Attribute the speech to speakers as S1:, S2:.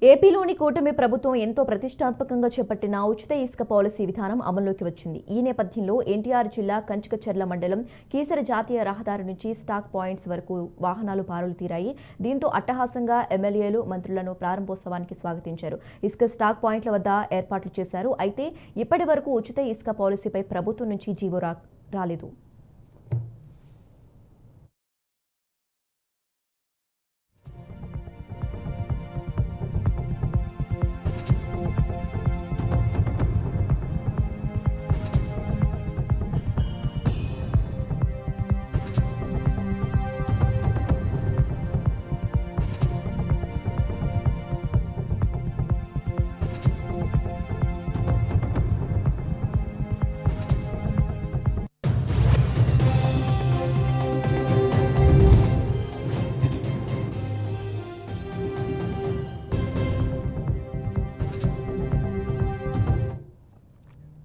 S1: ఏపీలోని కూటమి ప్రభుత్వం ఎంతో ప్రతిష్టాత్మకంగా చేపట్టిన ఉచిత ఇసుక పాలసీ విధానం అమల్లోకి వచ్చింది. ఈ నేపథ్యంలో ఎన్టీఆర్ జిల్లా కంచికచర్ల మండలం కీసర జాతీయ రహదారి నుంచి స్టాక్ పాయింట్స్ వరకు వాహనాలు బారులు తీరాయి. దీంతో అట్టహాసంగా ఎమ్మెల్యేలు, మంత్రులను ప్రారంభోత్సవానికి స్వాగతించారు. ఇసుక స్టాక్ పాయింట్ల వద్ద ఏర్పాట్లు చేశారు. అయితే ఇప్పటి వరకు ఉచిత ఇసుక పాలసీపై ప్రభుత్వం నుంచి జీవో రాలేదు.